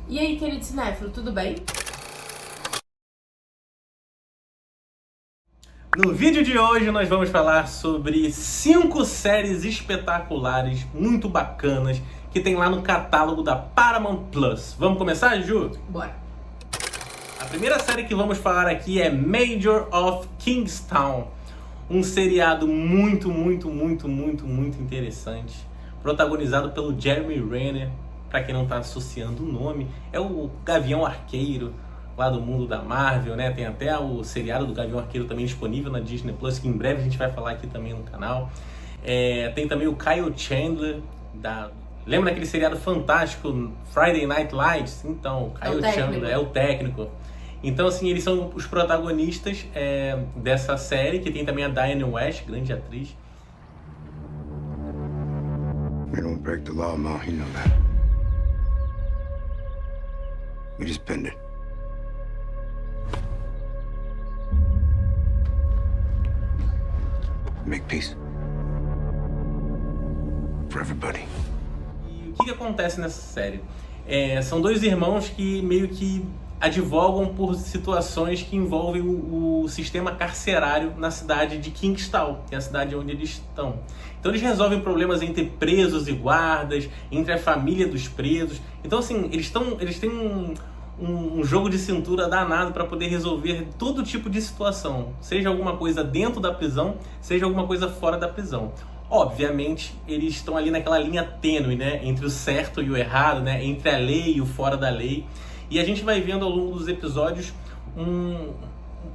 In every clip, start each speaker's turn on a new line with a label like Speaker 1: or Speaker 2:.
Speaker 1: E aí, querido cinéfilo, tudo bem?
Speaker 2: No vídeo de hoje nós vamos falar sobre 5 séries espetaculares, muito bacanas, que tem lá no catálogo da Paramount Plus. Vamos começar, Ju?
Speaker 1: Bora!
Speaker 2: A primeira série que vamos falar aqui é Major of Kingstown, um seriado muito interessante, protagonizado pelo Jeremy Renner. Pra quem não tá associando o nome, é o Gavião Arqueiro lá do mundo da Marvel, né? Tem até o seriado do Gavião Arqueiro também disponível na Disney Plus, que em breve a gente vai falar aqui também no canal. Tem também o Kyle Chandler, lembra daquele seriado fantástico Friday Night Lights? Então, o Kyle Chandler é o técnico. Então, assim, eles são os protagonistas dessa série, que tem também a Diane West, grande atriz.
Speaker 3: We don't break the law, Ma. You know that. We just bend it. Make peace. For everybody.
Speaker 2: E o que acontece nessa série? São dois irmãos que meio que advogam por situações que envolvem o sistema carcerário na cidade de Kingstown, que é a cidade onde eles estão. Então eles resolvem problemas entre presos e guardas, entre a família dos presos. Então, assim, eles têm um jogo de cintura danado para poder resolver todo tipo de situação, seja alguma coisa dentro da prisão, seja alguma coisa fora da prisão. Obviamente, eles estão ali naquela linha tênue, né, entre o certo e o errado, né, entre a lei e o fora da lei. E a gente vai vendo ao longo dos episódios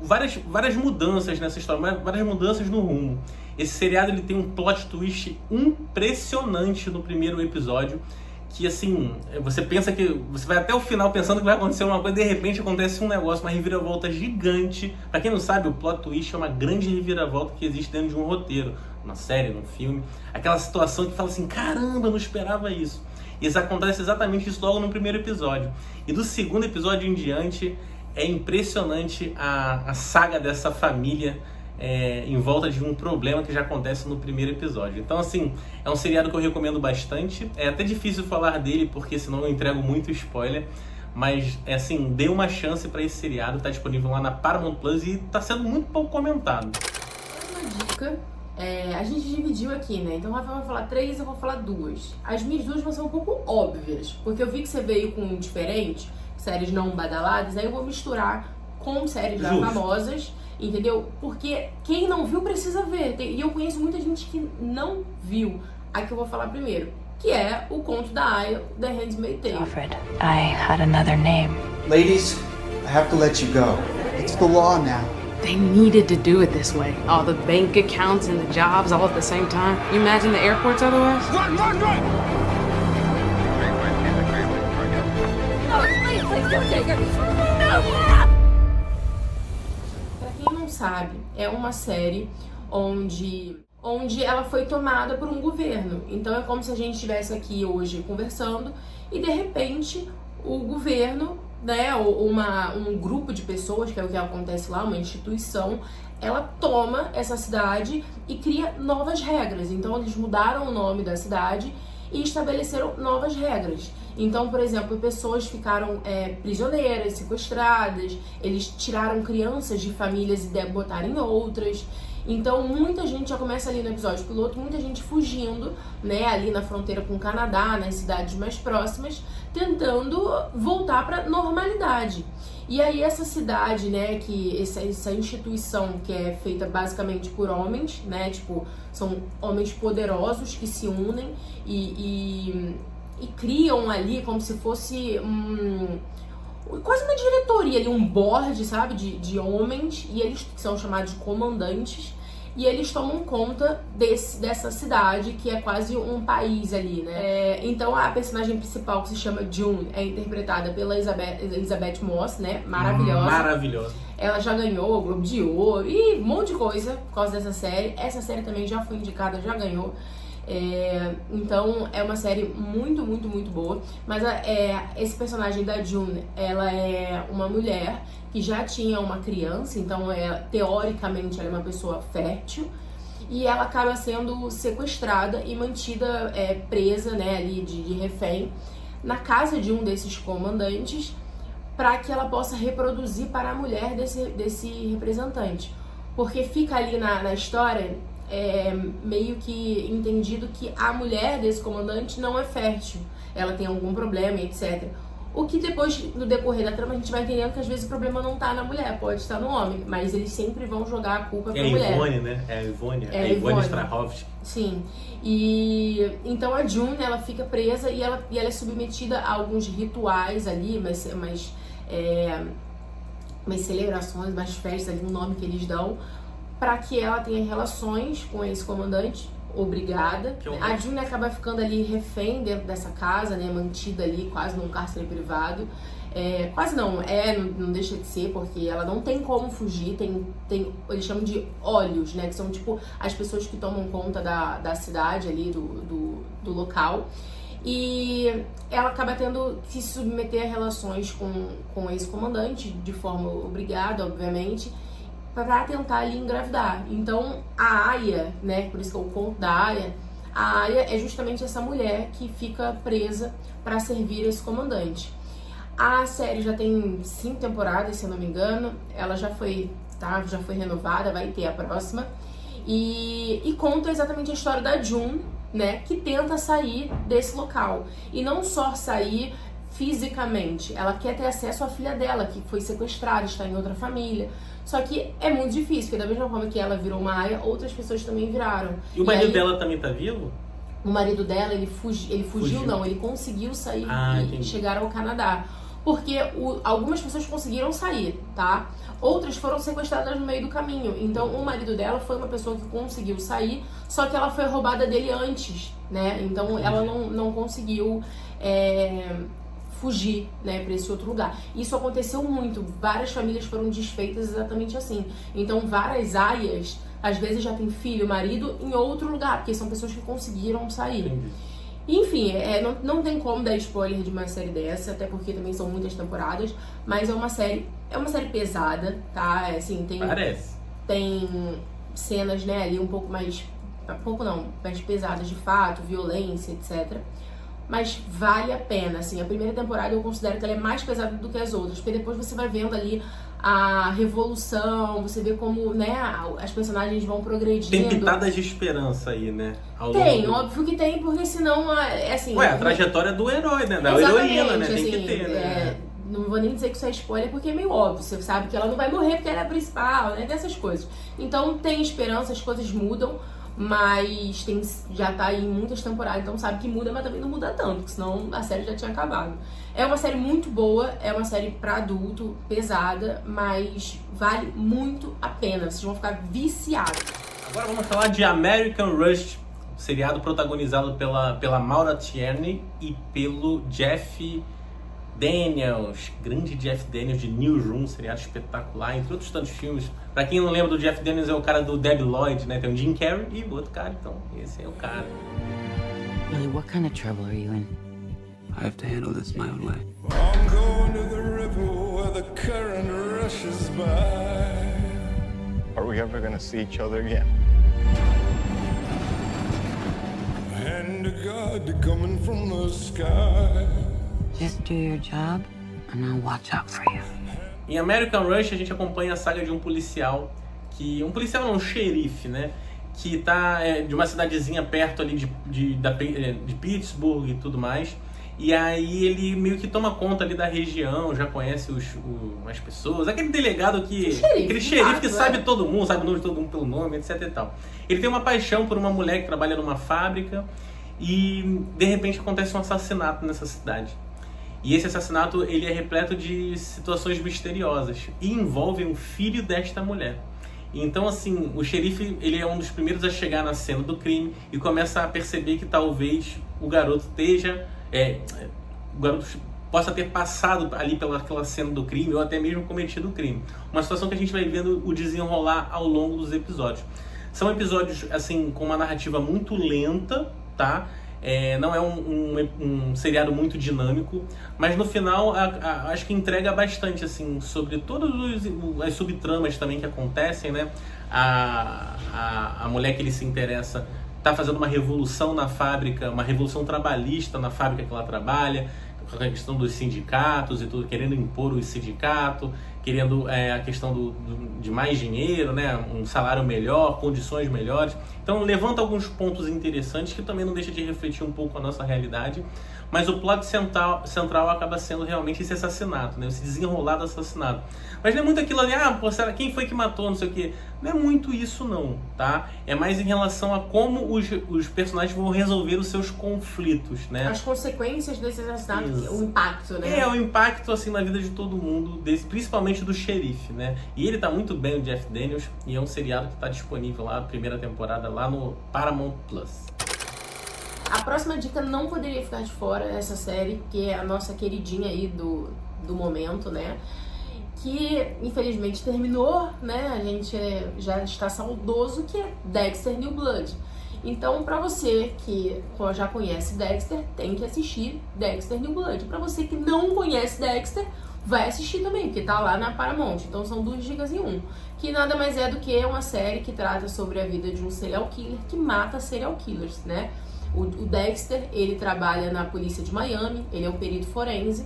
Speaker 2: várias mudanças nessa história, várias mudanças no rumo. Esse seriado ele tem um plot twist impressionante no primeiro episódio, que assim, você pensa que você vai até o final pensando que vai acontecer uma coisa, de repente acontece um negócio, uma reviravolta gigante. Pra quem não sabe, o plot twist é uma grande reviravolta que existe dentro de um roteiro, numa série, num filme. Aquela situação que fala assim, caramba, eu não esperava isso. E isso acontece exatamente isso logo no primeiro episódio. E do segundo episódio em diante, é impressionante a saga dessa família em volta de um problema que já acontece no primeiro episódio. Então, assim, é um seriado que eu recomendo bastante. É até difícil falar dele, porque senão eu entrego muito spoiler. Mas, assim, dê uma chance para esse seriado. Tá disponível lá na Paramount Plus e tá sendo muito pouco comentado.
Speaker 1: Uma dica, a gente dividiu aqui, né? Então o Rafael vai falar 3, eu vou falar 2. As minhas 2 vão ser um pouco óbvias, porque eu vi que você veio com diferente, séries não badaladas, aí eu vou misturar com séries já famosas, entendeu? Porque quem não viu precisa ver. E eu conheço muita gente que não viu. Aqui eu vou falar primeiro, que é o conto da Aya, The Handmaid's Tale.
Speaker 4: Alfred, I had another name.
Speaker 5: Ladies, I have to let you go. It's the law now.
Speaker 6: They needed to do it this way. All the bank accounts and the jobs all at the same time. You imagine the airports otherwise?
Speaker 3: Run!
Speaker 1: No, please don't take her. No! Pra quem não sabe, é uma série onde ela foi tomada por um governo. Então é como se a gente estivesse aqui hoje conversando e de repente o governo, né, um grupo de pessoas, que é o que acontece lá, uma instituição, ela toma essa cidade e cria novas regras. Então eles mudaram o nome da cidade e estabeleceram novas regras. Então, por exemplo, pessoas ficaram prisioneiras, sequestradas, eles tiraram crianças de famílias e botaram em outras. Então, muita gente já começa ali no episódio piloto, muita gente fugindo, né, ali na fronteira com o Canadá, nas cidades mais próximas, tentando voltar para normalidade. E aí essa cidade, né, que essa instituição que é feita basicamente por homens, né, tipo, são homens poderosos que se unem e criam ali como se fosse quase uma diretoria ali, um board, sabe, de homens, e eles são chamados de comandantes. E eles tomam conta dessa cidade, que é quase um país ali, né? Então a personagem principal, que se chama June, é interpretada pela Elizabeth Moss, né? Maravilhosa.
Speaker 2: Maravilhosa.
Speaker 1: Ela já ganhou o Globo de Ouro e um monte de coisa por causa dessa série. Essa série também já foi indicada, já ganhou. Então é uma série muito boa. Mas esse personagem da June, ela é uma mulher que já tinha uma criança, então teoricamente ela é uma pessoa fértil, e ela acaba sendo sequestrada e mantida presa, né, ali de refém na casa de um desses comandantes para que ela possa reproduzir para a mulher desse representante. Porque fica ali na história meio que entendido que a mulher desse comandante não é fértil, ela tem algum problema, etc. O que depois, no decorrer da trama, a gente vai entendendo que às vezes o problema não tá na mulher, pode estar no homem, mas eles sempre vão jogar a culpa pra mulher.
Speaker 2: É a Ivone, né? É a Ivone Strahovski.
Speaker 1: Sim. E então a June, ela fica presa e ela é submetida a alguns rituais ali, umas celebrações, umas festas ali, um nome que eles dão, para que ela tenha relações com esse comandante. Obrigada. A June acaba ficando ali refém dentro dessa casa, né, mantida ali quase num cárcere privado. Quase não deixa de ser, porque ela não tem como fugir, eles chamam de olhos, né, que são tipo as pessoas que tomam conta da cidade ali, do local. E ela acaba tendo que se submeter a relações com esse comandante, de forma obrigada, obviamente, para tentar ali engravidar. Então a Aya, né, por isso que eu conto da Aya, a Aya é justamente essa mulher que fica presa para servir esse comandante. A série já tem 5 temporadas, se eu não me engano, ela já foi renovada, vai ter a próxima, e conta exatamente a história da June, né, que tenta sair desse local, e não só sair fisicamente, ela quer ter acesso à filha dela, que foi sequestrada, está em outra família. Só que é muito difícil, porque da mesma forma que ela virou uma aia, outras pessoas também viraram.
Speaker 2: E o marido dela também tá vivo?
Speaker 1: O marido dela, ele fugiu não, ele conseguiu sair e chegar ao Canadá. Porque algumas pessoas conseguiram sair, tá? Outras foram sequestradas no meio do caminho. Então o marido dela foi uma pessoa que conseguiu sair, só que ela foi roubada dele antes, né? Então ela não conseguiu fugir, né, para esse outro lugar. Isso aconteceu muito, várias famílias foram desfeitas exatamente assim. Então várias aias, às vezes já tem filho, marido em outro lugar, porque são pessoas que conseguiram sair.
Speaker 2: Entendi.
Speaker 1: Enfim, não tem como dar spoiler de uma série dessa, até porque também são muitas temporadas, mas é uma série pesada, tá? Assim, tem cenas, né, ali um pouco mais pesadas de fato, violência, etc. Mas vale a pena, assim, a primeira temporada eu considero que ela é mais pesada do que as outras, porque depois você vai vendo ali a revolução, você vê como, né, as personagens vão progredindo.
Speaker 2: Tem pitadas de esperança aí, né?
Speaker 1: Óbvio que tem, porque senão, assim...
Speaker 2: a trajetória do herói, né? Da heroína, né? Tem que ter, né?
Speaker 1: Não vou nem dizer que isso é spoiler, porque é meio óbvio. Você sabe que ela não vai morrer porque ela é a principal, né? Dessas coisas. Então tem esperança, as coisas mudam, mas já tá aí em muitas temporadas, então sabe que muda, mas também não muda tanto, porque senão a série já tinha acabado. É uma série muito boa, é uma série pra adulto, pesada, mas vale muito a pena, vocês vão ficar viciados.
Speaker 2: Agora vamos falar de American Rush, seriado protagonizado pela Maura Tierney e pelo Jeff Daniels, grande Jeff Daniels de Newsroom, seriado espetacular, entre outros tantos filmes. Pra quem não lembra do Jeff Daniels, é o cara do Debi Lloyd, né? Tem o Jim Carrey e o outro cara, então esse é o cara.
Speaker 4: Really, what kind of trouble are you in?
Speaker 3: I have to handle this my own way.
Speaker 7: I'm going to the river where the current rushes by.
Speaker 8: Are we ever gonna see each other again?
Speaker 7: And a God coming from the sky.
Speaker 4: Just do your job, and I'll watch out for you.
Speaker 2: Em American Rush, a gente acompanha a saga de um policial, um xerife, né? Que tá de uma cidadezinha perto ali de Pittsburgh e tudo mais. E aí ele meio que toma conta ali da região, já conhece as pessoas. Aquele delegado aquele xerife que sabe todo mundo, sabe o nome de todo mundo pelo nome, etc e tal. Ele tem uma paixão por uma mulher que trabalha numa fábrica e de repente acontece um assassinato nessa cidade. E esse assassinato ele é repleto de situações misteriosas e envolve um filho desta mulher. Então, assim, o xerife ele é um dos primeiros a chegar na cena do crime e começa a perceber que talvez o garoto possa ter passado ali pelaquela cena do crime ou até mesmo cometido o crime. Uma situação que a gente vai vendo o desenrolar ao longo dos episódios. São episódios, assim, com uma narrativa muito lenta, tá? Não é um seriado muito dinâmico, mas no final acho que entrega bastante, assim, sobre todas as subtramas também que acontecem, né? A mulher que ele se interessa está fazendo uma revolução na fábrica, uma revolução trabalhista na fábrica que ela trabalha, a questão dos sindicatos e tudo, querendo impor o sindicato, querendo a questão de mais dinheiro, né? Um salário melhor, condições melhores. Então levanta alguns pontos interessantes que também não deixa de refletir um pouco a nossa realidade. Mas o plot central acaba sendo realmente esse assassinato, né? Esse desenrolar do assassinato. Mas não é muito aquilo ali, pô, será quem foi que matou, não sei o quê. Não é muito isso não, tá? É mais em relação a como os personagens vão resolver os seus conflitos, né?
Speaker 1: As consequências desse assassinato,
Speaker 2: Isso.
Speaker 1: o impacto, né?
Speaker 2: O impacto, assim, na vida de todo mundo, principalmente do xerife, né? E ele tá muito bem, o Jeff Daniels, e é um seriado que tá disponível lá, a primeira temporada, lá no Paramount Plus.
Speaker 1: A próxima dica não poderia ficar de fora essa série, que é a nossa queridinha aí do momento, né? Que infelizmente terminou, né? A gente já está saudoso, que é Dexter New Blood. Então, pra você que já conhece Dexter, tem que assistir Dexter New Blood. Pra você que não conhece Dexter, vai assistir também, porque tá lá na Paramount. Então são 2 dicas em 1. Que nada mais é do que uma série que trata sobre a vida de um serial killer que mata serial killers, né? O Dexter, ele trabalha na polícia de Miami, ele é um perito forense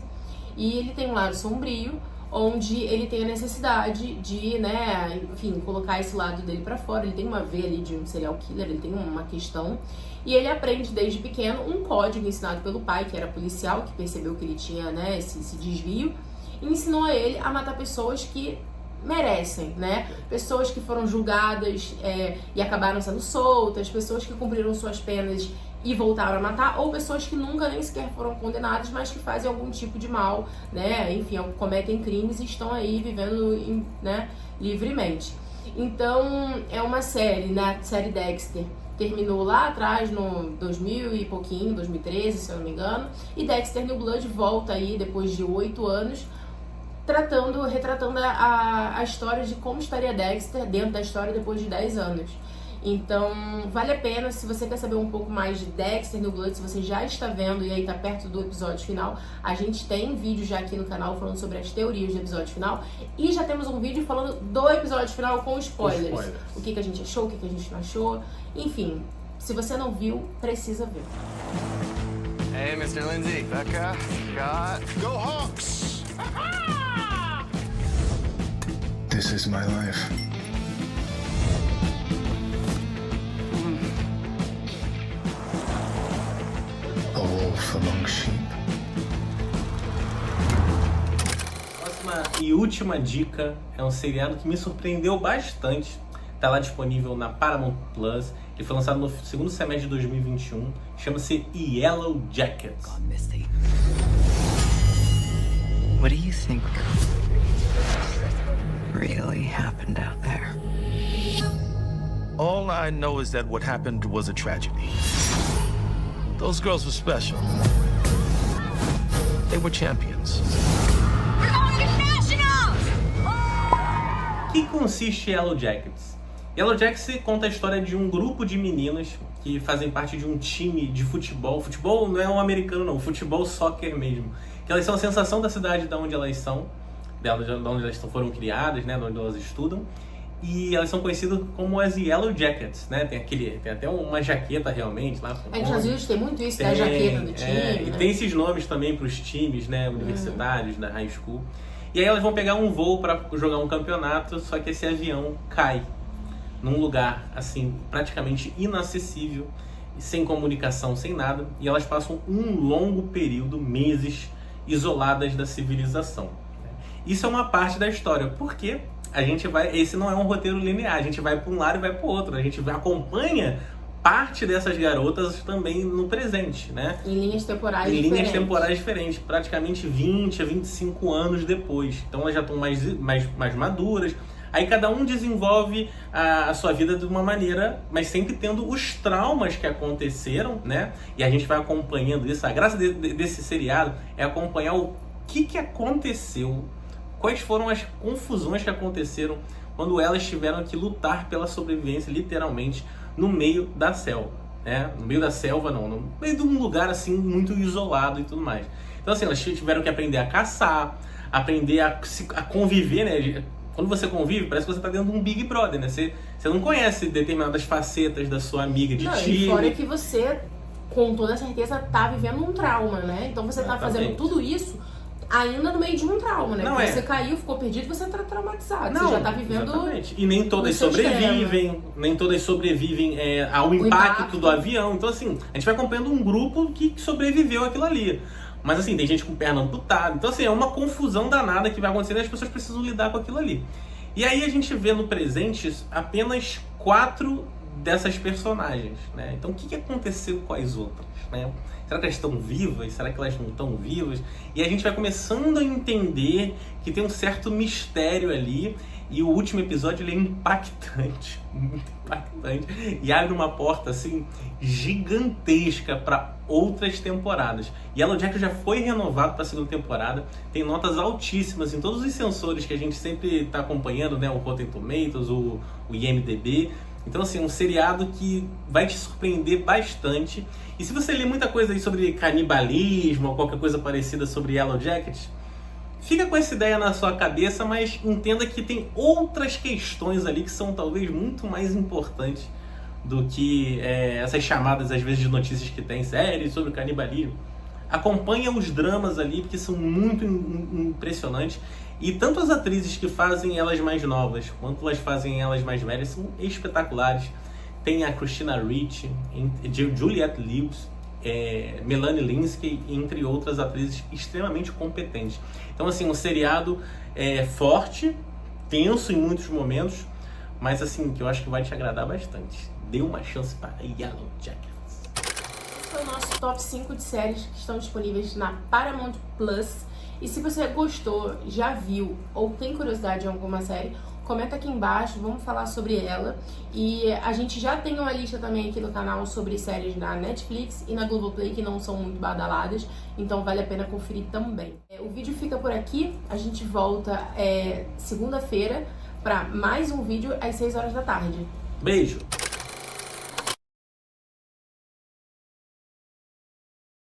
Speaker 1: e ele tem um lado sombrio, onde ele tem a necessidade de, né, enfim, colocar esse lado dele pra fora. Ele tem uma veia ali de um serial killer, ele tem uma questão, e ele aprende desde pequeno um código ensinado pelo pai, que era policial, que percebeu que ele tinha, né, esse desvio, e ensinou a ele a matar pessoas que merecem, né? Pessoas que foram julgadas e acabaram sendo soltas, pessoas que cumpriram suas penas e voltaram a matar, ou pessoas que nunca nem sequer foram condenadas, mas que fazem algum tipo de mal, né? Enfim, cometem crimes e estão aí vivendo, né, livremente. Então, é uma série, né? A série Dexter terminou lá atrás, no 2000 e pouquinho, 2013, se eu não me engano, e Dexter New Blood volta aí depois de 8 anos, retratando a história de como estaria Dexter dentro da história depois de 10 anos. Então, vale a pena. Se você quer saber um pouco mais de Dexter New Blood, se você já está vendo e aí tá perto do episódio final, a gente tem vídeo já aqui no canal falando sobre as teorias do episódio final, e já temos um vídeo falando do episódio final com spoilers. O que a gente achou, o que a gente não achou, enfim, se você não viu, precisa ver.
Speaker 8: Hey, Mr. Lindsay. Becca, Scott.
Speaker 7: Go Hawks! This is my life. A wolf among sheep.
Speaker 2: Próxima e última dica é um seriado que me surpreendeu bastante. Tá lá disponível na Paramount Plus. Ele foi lançado no segundo semestre de 2021. Chama-se Yellow Jackets.
Speaker 4: God, Misty. What do you think really happened out there?
Speaker 9: All I know is that what happened was a tragedy. Those girls were special. They were champions.
Speaker 2: Em que consiste Yellow Jackets? Yellow Jackets conta a história de um grupo de meninas que fazem parte de um time de futebol. Futebol não é um americano não, futebol soccer mesmo. Que elas são a sensação da cidade de onde elas são, de onde elas foram criadas, né, de onde elas estudam. E elas são conhecidas como as Yellow Jackets, né? Tem até uma jaqueta realmente lá.
Speaker 1: Nos Estados Unidos tem muito isso, da jaqueta do time.
Speaker 2: E
Speaker 1: né?
Speaker 2: tem esses nomes também para os times, né, universitários, da high school. E aí elas vão pegar um voo para jogar um campeonato, só que esse avião cai num lugar, assim, praticamente inacessível, sem comunicação, sem nada. E elas passam um longo período, meses, isoladas da civilização. Isso é uma parte da história, porque a gente esse não é um roteiro linear, a gente vai para um lado e vai para o outro, a gente acompanha parte dessas garotas também no presente, né?
Speaker 1: Em linhas temporais
Speaker 2: diferentes, praticamente 20 a 25 anos depois. Então elas já estão mais maduras. Aí cada um desenvolve a sua vida de uma maneira, mas sempre tendo os traumas que aconteceram, né? E a gente vai acompanhando isso. A graça desse seriado é acompanhar o que aconteceu, quais foram as confusões que aconteceram quando elas tiveram que lutar pela sobrevivência, literalmente, no meio da selva, né? No meio da selva não, no meio de um lugar assim muito isolado e tudo mais. Então assim, elas tiveram que aprender a caçar, aprender a conviver, né? Quando você convive, parece que você está dentro de um Big Brother, né? Você não conhece determinadas facetas da sua amiga de time.
Speaker 1: E fora que você com toda certeza tá vivendo um trauma, né? Então você tá fazendo tudo isso ainda no meio de um trauma, né? Porque você caiu, ficou perdido, você tá traumatizado. Você já tá vivendo.
Speaker 2: Exatamente. E nem todas sobrevivem, ao impacto do avião. Então, assim, a gente vai acompanhando um grupo que sobreviveu aquilo ali. Mas, assim, tem gente com perna amputada. Então, assim, é uma confusão danada que vai acontecendo e as pessoas precisam lidar com aquilo ali. E aí a gente vê no presente apenas 4 dessas personagens, né? Então, o que aconteceu com as outras, né? Será que elas estão vivas? Será que elas não estão vivas? E a gente vai começando a entender que tem um certo mistério ali. E o último episódio ele é impactante, muito impactante. E abre uma porta assim gigantesca para outras temporadas. Yellow Jackets já foi renovado para a segunda temporada. Tem notas altíssimas em todos os sensores que a gente sempre está acompanhando, né? O Rotten Tomatoes, o IMDb. Então, assim, um seriado que vai te surpreender bastante. E se você ler muita coisa aí sobre canibalismo ou qualquer coisa parecida sobre Yellow Jackets, fica com essa ideia na sua cabeça, mas entenda que tem outras questões ali que são talvez muito mais importantes do que essas chamadas, às vezes, de notícias que tem séries sobre canibalismo. Acompanha os dramas ali, porque são muito impressionantes. E tanto as atrizes que fazem elas mais novas, quanto elas fazem elas mais velhas, são espetaculares. Tem a Christina Ricci, Juliette Lewis, Melanie Lynskey, entre outras atrizes extremamente competentes. Então, assim, um seriado forte, tenso em muitos momentos, mas, assim, que eu acho que vai te agradar bastante. Dê uma chance para Yellow Jackets.
Speaker 1: Esse foi o nosso top 5 de séries que estão disponíveis na Paramount Plus. E se você gostou, já viu ou tem curiosidade em alguma série, comenta aqui embaixo, vamos falar sobre ela. E a gente já tem uma lista também aqui no canal sobre séries na Netflix e na Globoplay que não são muito badaladas, então vale a pena conferir também. O vídeo fica por aqui, a gente volta segunda-feira para mais um vídeo às 6 horas da tarde.
Speaker 2: Beijo!